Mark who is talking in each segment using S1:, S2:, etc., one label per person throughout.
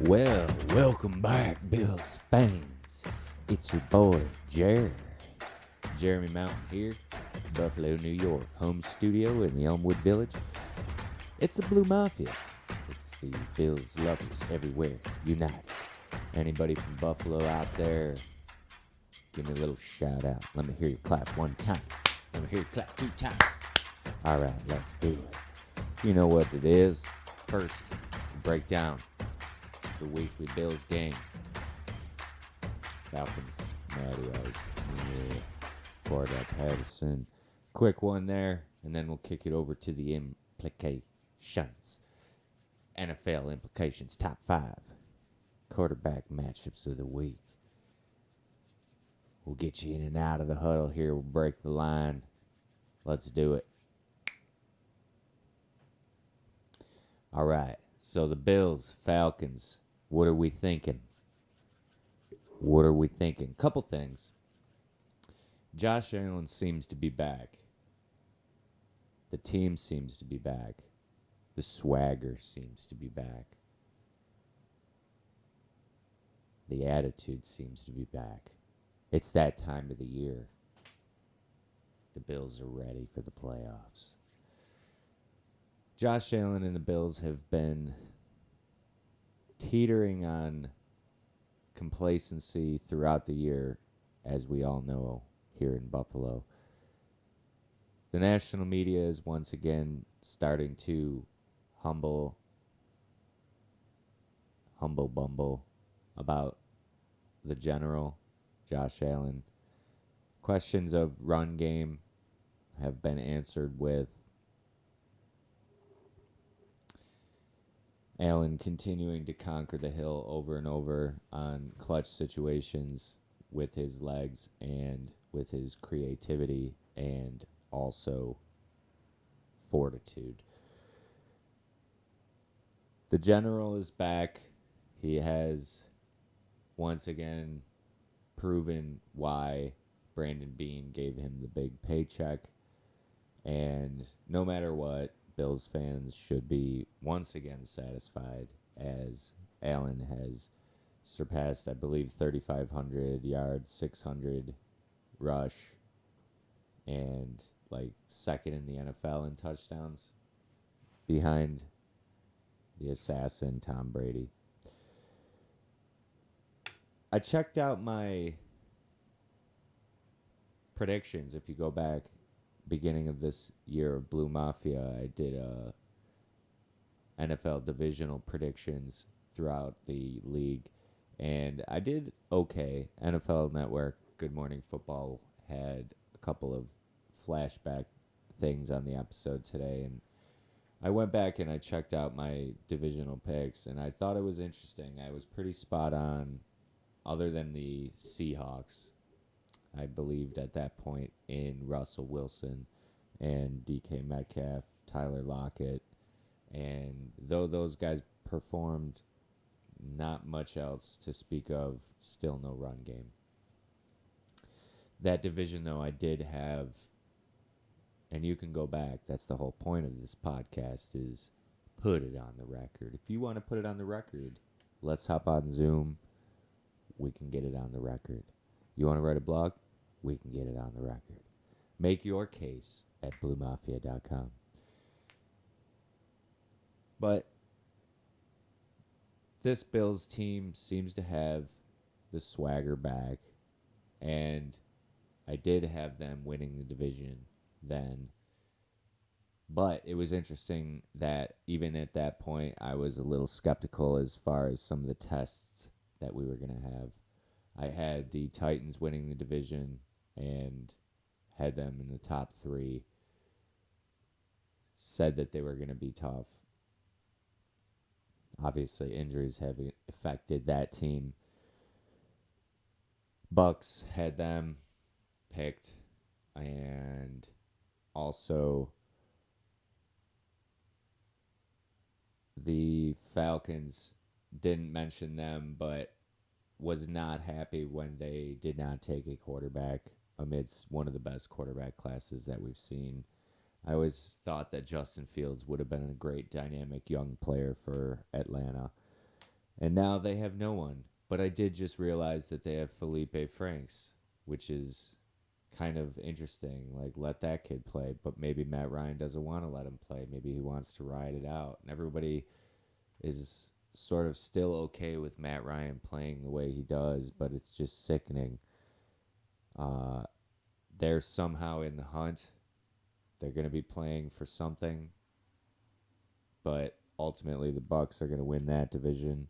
S1: Well, welcome back, Bills fans. It's your boy, Jer. Jeremy Mountain here, Buffalo, New York, home studio in the Elmwood Village. It's the BLEUMAFIA. It's the Bills lovers everywhere, united. Anybody from Buffalo out there, give me a little shout out. Let me hear you clap one time. Let me hear you clap 2 times. All right, let's do it. You know what it is. First, breakdown the weekly Bills game. Falcons, Matty, quarterback Patterson. Quick one there, and then we'll kick it over to the implications. NFL implications, top 5. Quarterback matchups of the week. We'll get you in and out of the huddle here. We'll break the line. Let's do it. All right. So the Bills, Falcons, what are we thinking? Couple things. Josh Allen seems to be back. The team seems to be back. The swagger seems to be back. The attitude seems to be back. It's that time of the year. The Bills are ready for the playoffs. Josh Allen and the Bills have been teetering on complacency throughout the year, as we all know here in Buffalo. The national media is once again starting to humble bumble about the general, Josh Allen. Questions of run game have been answered with Allen continuing to conquer the hill over and over on clutch situations with his legs and with his creativity and also fortitude. The general is back. He has once again proven why Brandon Beane gave him the big paycheck. And no matter what, Bills fans should be once again satisfied as Allen has surpassed, I believe, 3,500 yards, 600 rush, and like second in the NFL in touchdowns behind the assassin Tom Brady. I checked out my predictions. If you go back beginning of this year of BLEUMAFIA, I did NFL Divisional Predictions throughout the league, and I did okay. NFL Network, Good Morning Football, had a couple of flashback things on the episode today, and I went back and I checked out my divisional picks, and I thought it was interesting. I was pretty spot on, other than the Seahawks. I believed at that point in Russell Wilson and DK Metcalf, Tyler Lockett. And though those guys performed, not much else to speak of, still no run game. That division, though, I did have, and you can go back, that's the whole point of this podcast, is put it on the record. If you want to put it on the record, let's hop on Zoom. We can get it on the record. You want to write a blog? We can get it on the record. Make your case at BLEUMAFIA.com. But this Bills team seems to have the swagger back, and I did have them winning the division then. But it was interesting that even at that point, I was a little skeptical as far as some of the tests that we were going to have. I had the Titans winning the division and had them in the top 3. Said that they were going to be tough. Obviously, injuries have affected that team. Bucks had them picked, and also the Falcons, didn't mention them, but was not happy when they did not take a quarterback amidst one of the best quarterback classes that we've seen. I always thought that Justin Fields would have been a great dynamic young player for Atlanta. And now they have no one. But I did just realize that they have Felipe Franks, which is kind of interesting. Like, let that kid play. But maybe Matt Ryan doesn't want to let him play. Maybe he wants to ride it out. And everybody is sort of still okay with Matt Ryan playing the way he does, but it's just sickening. They're somehow in the hunt. They're going to be playing for something. But ultimately, the Bucs are going to win that division.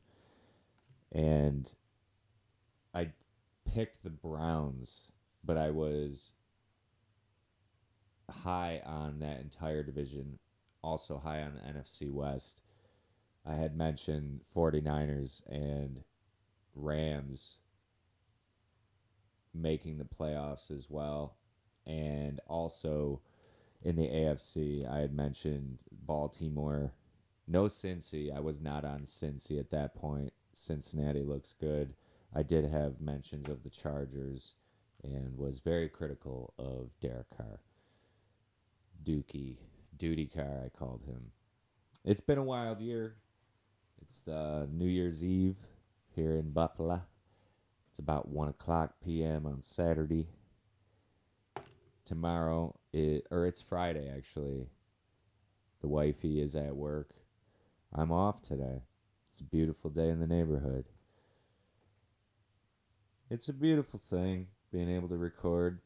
S1: And I picked the Browns, but I was high on that entire division, also high on the NFC West. I had mentioned 49ers and Rams making the playoffs as well. And also in the AFC, I had mentioned Baltimore. No Cincy. I was not on Cincy at that point. Cincinnati looks good. I did have mentions of the Chargers and was very critical of Derek Carr. Duty Carr, I called him. It's been a wild year. It's the New Year's Eve here in Buffalo. It's about 1 o'clock p.m. on Saturday. Tomorrow, it's Friday, actually. The wifey is at work. I'm off today. It's a beautiful day in the neighborhood. It's a beautiful thing, being able to record.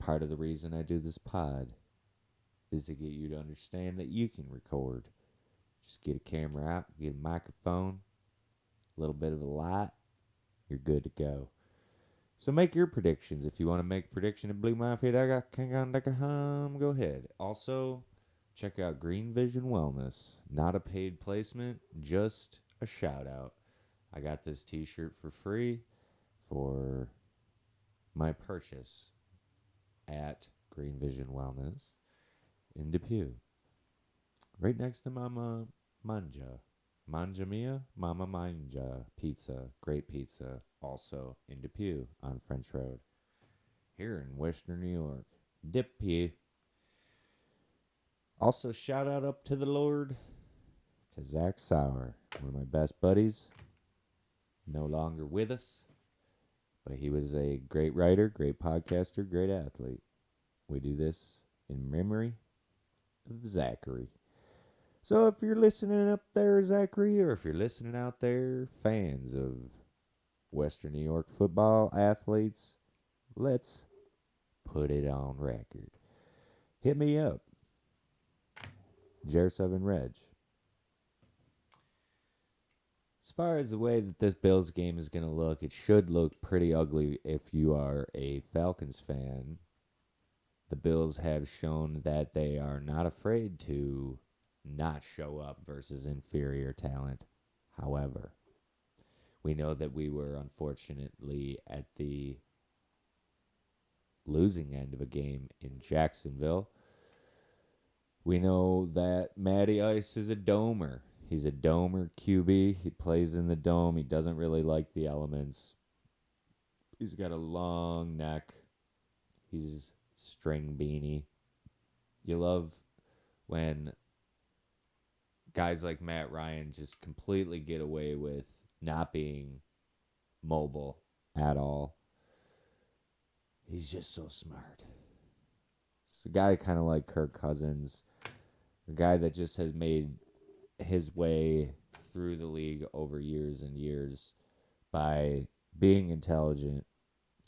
S1: Part of the reason I do this pod is to get you to understand that you can record. Just get a camera out, get a microphone, a little bit of a light, you're good to go. So make your predictions. If you want to make a prediction at BLEUMAFIA.com, go ahead. Also, check out Green Vision Wellness. Not a paid placement, just a shout out. I got this t-shirt for free for my purchase at Green Vision Wellness in Depew. Right next to Mama Manja. Manja Mia? Mama Manja Pizza. Great pizza. Also in Depew on French Road. Here in Western New York. Depew. Also shout out up to the Lord to Zach Sauer. One of my best buddies. No longer with us. But he was a great writer, great podcaster, great athlete. We do this in memory of Zachary. So if you're listening up there, Zachary, or if you're listening out there, fans of Western New York football athletes, let's put it on record. Hit me up. Jer7Reg. As far as the way that this Bills game is going to look, it should look pretty ugly if you are a Falcons fan. The Bills have shown that they are not afraid to not show up versus inferior talent. However, we know that we were unfortunately at the losing end of a game in Jacksonville. We know that Matty Ice is a domer. He's a domer QB. He plays in the dome. He doesn't really like the elements. He's got a long neck. He's string beanie. You love when guys like Matt Ryan just completely get away with not being mobile at all. He's just so smart. It's a guy kind of like Kirk Cousins, a guy that just has made his way through the league over years and years by being intelligent.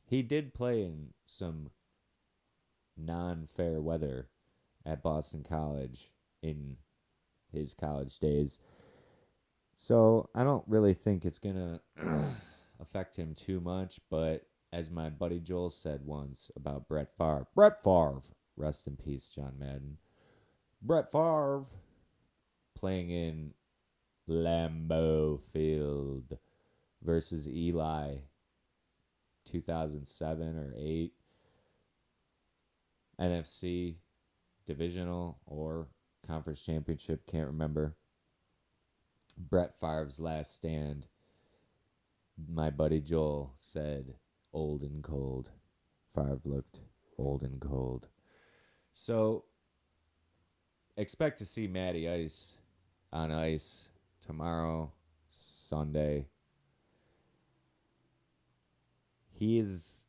S1: He did play in some non-fair weather at Boston College in his college days. So I don't really think it's going to affect him too much, but as my buddy Joel said once about Brett Favre, rest in peace, John Madden. Brett Favre playing in Lambeau Field versus Eli 2007 or 8. NFC, divisional, or conference championship, can't remember. Brett Favre's last stand, my buddy Joel said, old and cold. Favre looked old and cold. So, expect to see Matty Ice on ice tomorrow Sundee. He is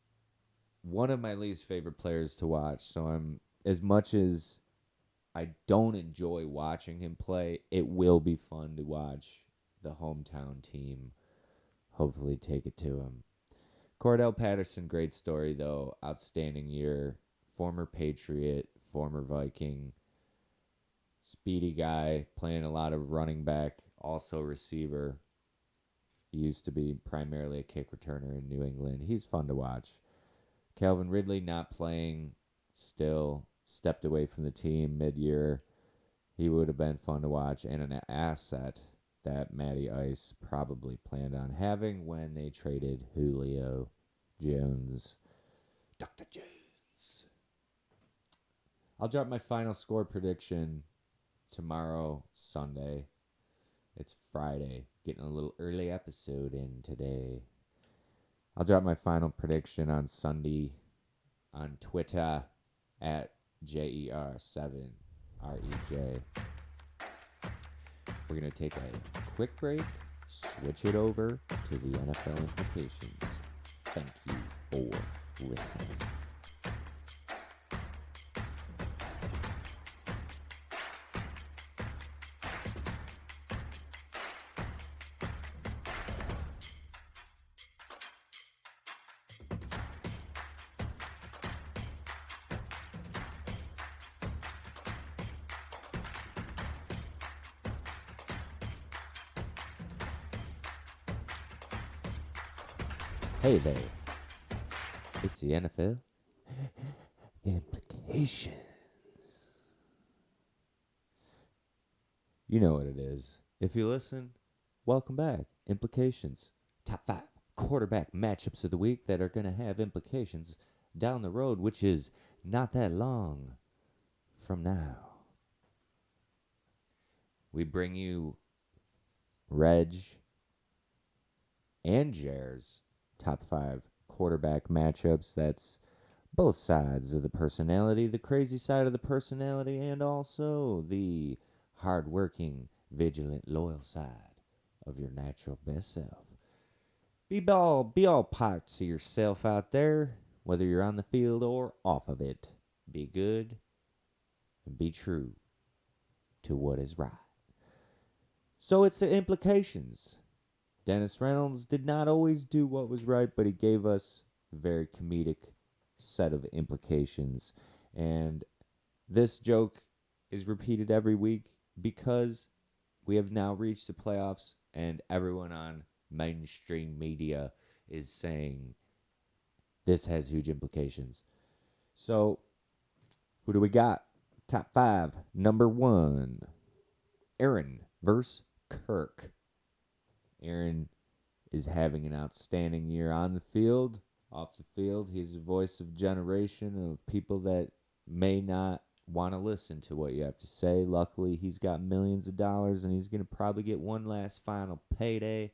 S1: one of my least favorite players to watch. So as much as I don't enjoy watching him play, it will be fun to watch the hometown team hopefully take it to him. Cordell Patterson, great story though. Outstanding year. Former Patriot, former Viking. Speedy guy, playing a lot of running back, also receiver. He used to be primarily a kick returner in New England. He's fun to watch. Calvin Ridley not playing still. Stepped away from the team mid-year. He would have been fun to watch and an asset that Matty Ice probably planned on having when they traded Julio Jones. Dr. Jones. I'll drop my final score prediction tomorrow, Sunday. It's Friday. Getting a little early episode in today. I'll drop my final prediction on Sundee on Twitter at JER7REJ. We're going to take a quick break, switch it over to the NFL implications. Thank you for listening. Hey there, it's the NFL implications. You know what it is. If you listen, welcome back. Implications. Top 5 quarterback matchups of the week that are going to have implications down the road, which is not that long from now. We bring you Reg and Jer's top 5 quarterback matchups. That's both sides of the personality, the crazy side of the personality, and also the hardworking, vigilant, loyal side of your natural best self. Be all parts of yourself out there, whether you're on the field or off of it. Be good and be true to what is right. So it's the implications. Dennis Reynolds did not always do what was right, but he gave us a very comedic set of implications. And this joke is repeated every week because we have now reached the playoffs and everyone on mainstream media is saying this has huge implications. So, who do we got? Top 5. Number 1, Aaron versus Kirk. Aaron is having an outstanding year on the field. Off the field, he's a voice of generation of people that may not want to listen to what you have to say. Luckily, he's got millions of dollars, and he's going to probably get one last final payday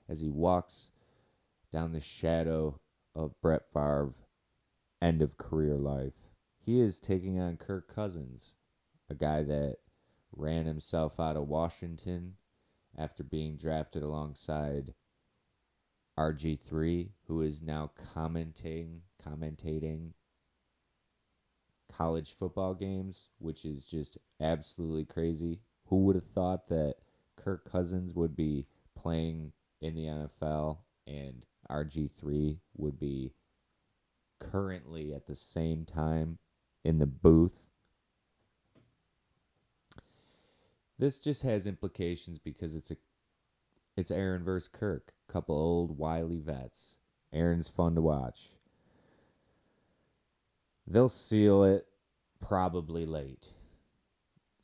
S1: as he walks down the shadow of Brett Favre, end of career life. He is taking on Kirk Cousins, a guy that ran himself out of Washington after being drafted alongside RG3, who is now commentating college football games, which is just absolutely crazy. Who would have thought that Kirk Cousins would be playing in the NFL and RG3 would be currently at the same time in the booth? This just has implications because it's Aaron versus Kirk. Couple old wily vets. Aaron's fun to watch. They'll seal it probably late.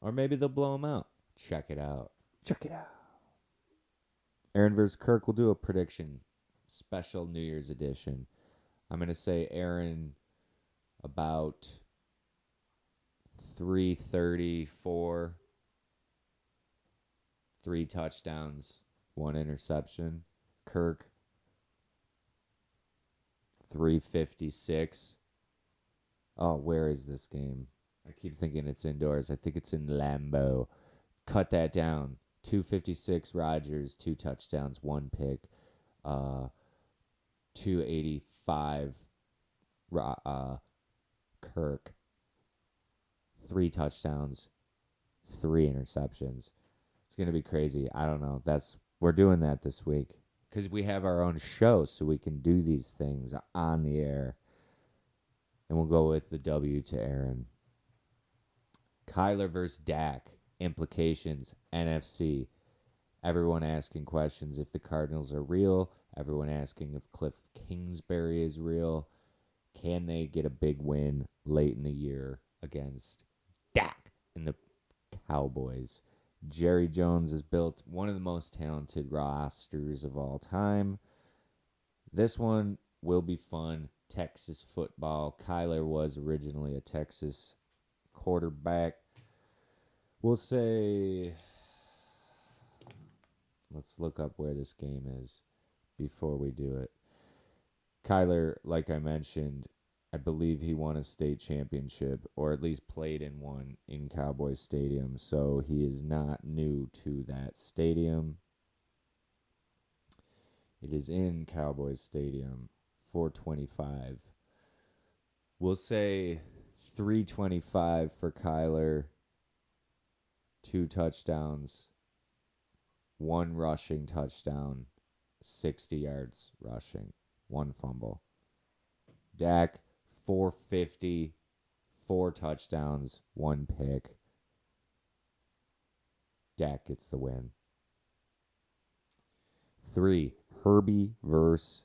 S1: Or maybe they'll blow him out. Check it out. Aaron versus Kirk, will do a prediction. Special New Year's edition. I'm going to say Aaron about 334. 3 touchdowns, 1 interception. Kirk, 356. Oh, where is this game? I keep thinking it's indoors. I think it's in Lambeau. Cut that down. 256 Rodgers, 2 touchdowns, 1 pick. 285 Kirk, 3 touchdowns, 3 interceptions. It's going to be crazy. I don't know. We're doing that this week because we have our own show, so we can do these things on the air. And we'll go with the W to Aaron. Kyler versus Dak. Implications. NFC. Everyone asking questions if the Cardinals are real. Everyone asking if Cliff Kingsbury is real. Can they get a big win late in the year against Dak and the Cowboys? Jerry Jones has built one of the most talented rosters of all time. This one will be fun. Texas football. Kyler was originally a Texas quarterback. We'll say, let's look up where this game is before we do it. Kyler, like I mentioned, I believe he won a state championship, or at least played in one in Cowboy Stadium, so he is not new to that stadium. It is in Cowboys Stadium, 425. We'll say 325 for Kyler, 2 touchdowns, 1 rushing touchdown, 60 yards rushing, 1 fumble. Dak, 450, 4 touchdowns, 1 pick. Dak gets the win. 3, Herbie versus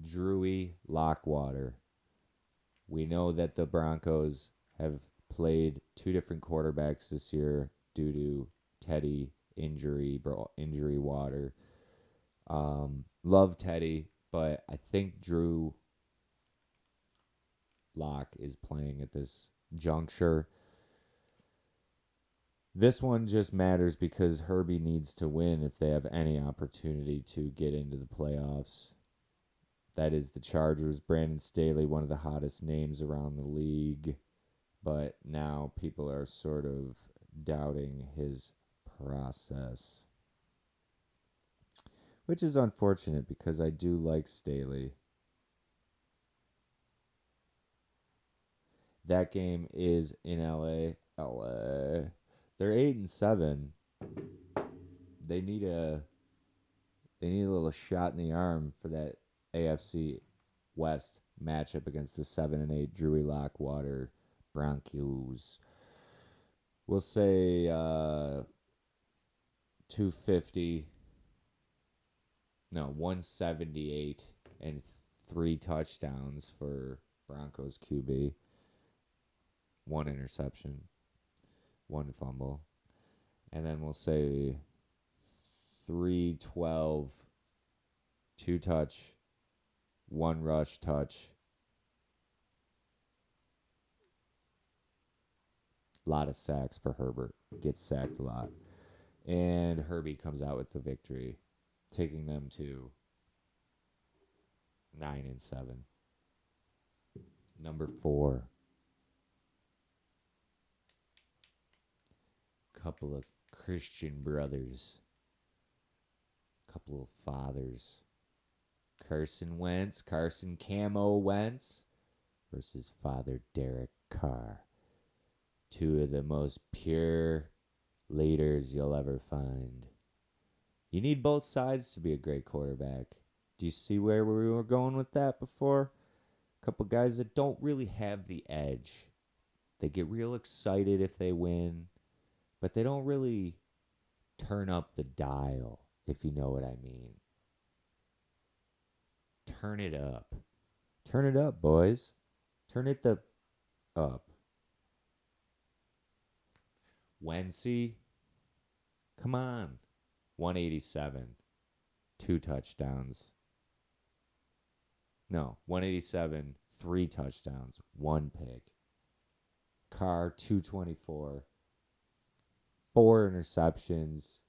S1: Drewy Lockwater. We know that the Broncos have played 2 different quarterbacks this year due to Teddy injury water. Love Teddy, but I think Drew Lock is playing at this juncture. This one just matters because Herbie needs to win if they have any opportunity to get into the playoffs. That is the Chargers. Brandon Staley, one of the hottest names around the league. But now people are sort of doubting his process. Which is unfortunate because I do like Staley. That game is in LA. They're 8-7. They need a little shot in the arm for that AFC West matchup against the 7-8 Drewy Lockwater Broncos. We'll say 178 and 3 touchdowns for Broncos QB. 1 interception, 1 fumble. And then we'll say 312, 2 touch, 1 rush touch. A lot of sacks for Herbert. Gets sacked a lot. And Herbie comes out with the victory, taking them to 9-7. Number 4. Couple of Christian brothers. Couple of fathers. Carson Camo Wentz versus Father Derek Carr. 2 of the most pure leaders you'll ever find. You need both sides to be a great quarterback. Do you see where we were going with that before? A couple guys that don't really have the edge. They get real excited if they win, but they don't really turn up the dial, if you know what I mean. Turn it up. Turn it up, boys. Turn it up. Wentzy, come on. 187. 2 touchdowns. No, 187, 3 touchdowns, 1 pick. Carr, 224. 4 interceptions,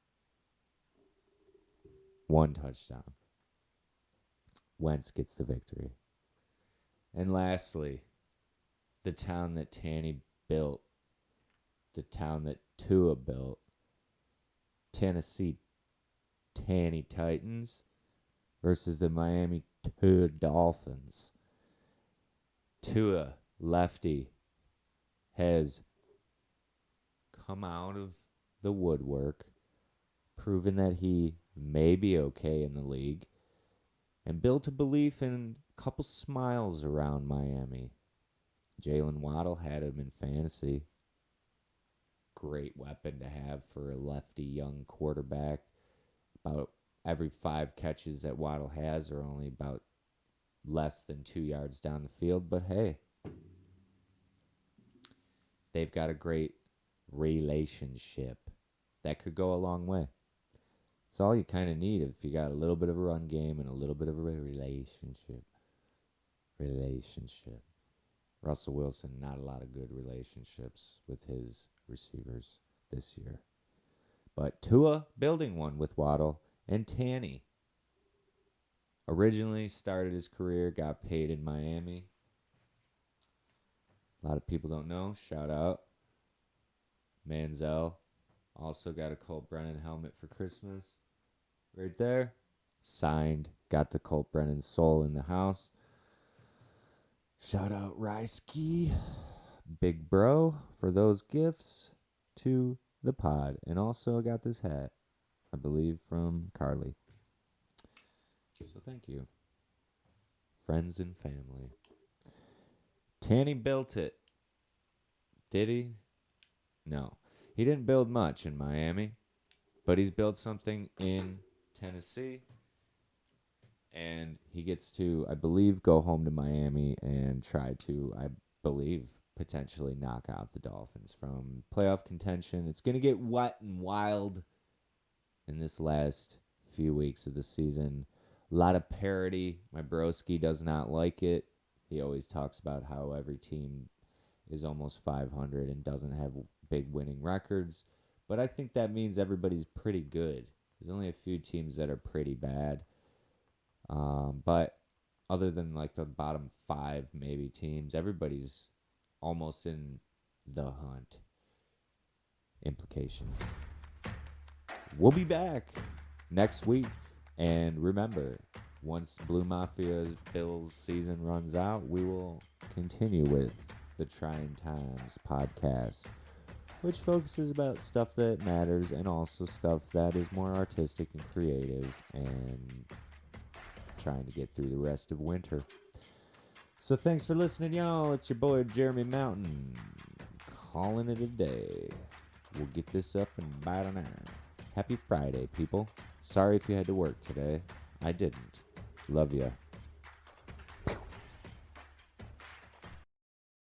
S1: 1 touchdown. Wentz gets the victory. And lastly, the town that Tanny built, the town that Tua built. Tennessee Tanny Titans versus the Miami Tua Dolphins. Tua, lefty, has come out of the woodwork, proven that he may be okay in the league, and built a belief and a couple smiles around Miami. Jalen Waddle had him in fantasy. Great weapon to have for a lefty young quarterback. About every 5 catches that Waddle has are only about less than 2 yards down the field. But hey, they've got a great relationship that could go a long way. It's all you kind of need if you got a little bit of a run game and a little bit of a relationship. Russell Wilson, not a lot of good relationships with his receivers this year. But Tua building one with Waddle and Tanny. Originally started his career, got paid in Miami. A lot of people don't know. Shout out. Manziel also got a Colt Brennan helmet for Christmas. Right there. Signed. Got the Colt Brennan soul in the house. Shout out Rysky, big bro, for those gifts to the pod. And also got this hat, I believe, from Carly. So thank you. Friends and family. Tanny built it. Did he? No. He didn't build much in Miami, but he's built something in Tennessee. And he gets to, I believe, go home to Miami and try to, I believe, potentially knock out the Dolphins from playoff contention. It's going to get wet and wild in this last few weeks of the season. A lot of parity. My broski does not like it. He always talks about how every team is almost 500 and doesn't have big winning records. But I think that means everybody's pretty good. There's only a few teams that are pretty bad. But other than like the bottom 5 maybe teams, everybody's almost in the hunt. Implications. We'll be back next week. And remember, once Blue Mafia's Bills season runs out, we will continue with the Trying Times podcast, which focuses about stuff that matters and also stuff that is more artistic and creative and trying to get through the rest of winter. So thanks for listening, y'all. It's your boy Jer Mountain calling it a day. We'll get this up in about an hour. Happy Friday, people. Sorry if you had to work today. I didn't. Love ya.